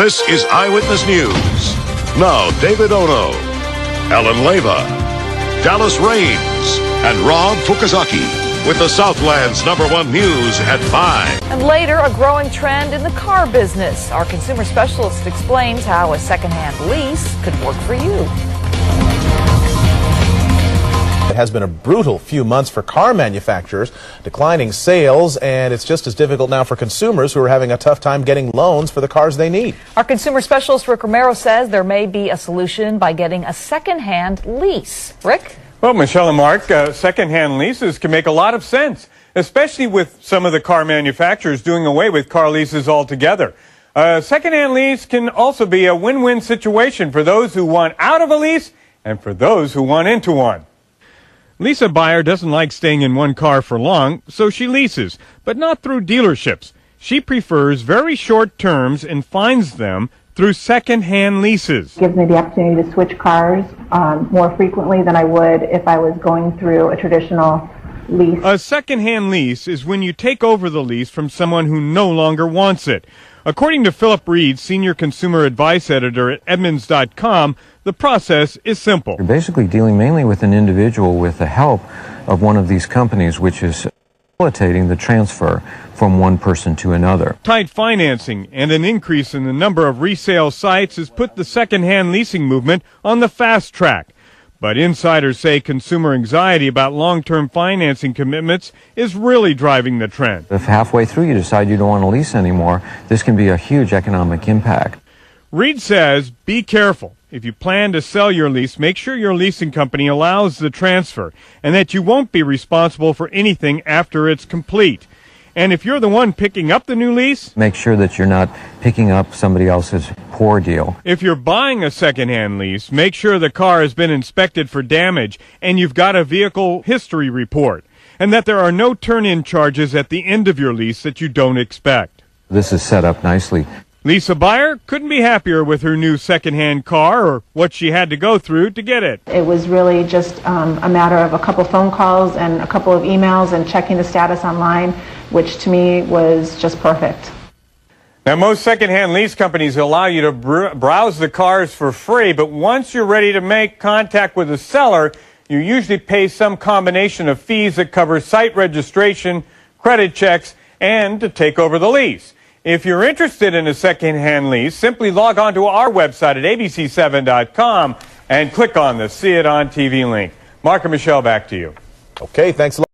This is Eyewitness News. Now, David Ono, Ellen Leva, Dallas Raines, and Rob Fukuzaki with the Southland's #1 news at 5. And later, a growing trend in the car business. Our consumer specialist explains how a secondhand lease could work for you. It has been a brutal few months for car manufacturers, declining sales, and it's just as difficult now for consumers who are having a tough time getting loans for the cars they need. Our consumer specialist, Rick Romero, says there may be a solution by getting a second-hand lease. Rick? Well, Michelle and Mark, second-hand leases can make a lot of sense, especially with some of the car manufacturers doing away with car leases altogether. A second-hand lease can also be a win-win situation for those who want out of a lease and for those who want into one. Lisa Buyer doesn't like staying in one car for long, so she leases, but not through dealerships. She prefers very short terms and finds them through second-hand leases. Gives me the opportunity to switch cars more frequently than I would if I was going through a traditional lease. A second-hand lease is when you take over the lease from someone who no longer wants it. According to Philip Reed, Senior Consumer Advice Editor at Edmunds.com, the process is simple. You're basically dealing mainly with an individual with the help of one of these companies, which is facilitating the transfer from one person to another. Tight financing and an increase in the number of resale sites has put the second-hand leasing movement on the fast track. But insiders say consumer anxiety about long-term financing commitments is really driving the trend. If halfway through you decide you don't want to lease anymore, this can be a huge economic impact. Reed says, be careful. If you plan to sell your lease, make sure your leasing company allows the transfer and that you won't be responsible for anything after it's complete. And if you're the one picking up the new lease, make sure that you're not picking up somebody else's poor deal. If you're buying a second-hand lease, make sure the car has been inspected for damage and you've got a vehicle history report, and that there are no turn-in charges at the end of your lease that you don't expect. This is set up nicely. Lisa Buyer couldn't be happier with her new second-hand car or what she had to go through to get it. It was really just a matter of a couple phone calls and a couple of emails and checking the status online, which to me was just perfect. Now, most second-hand lease companies allow you to browse the cars for free, but once you're ready to make contact with the seller, you usually pay some combination of fees that cover site registration, credit checks, and to take over the lease. If you're interested in a second-hand lease, simply log on to our website at abc7.com and click on the See It on TV link. Mark and Michelle, back to you. Okay, thanks a lot.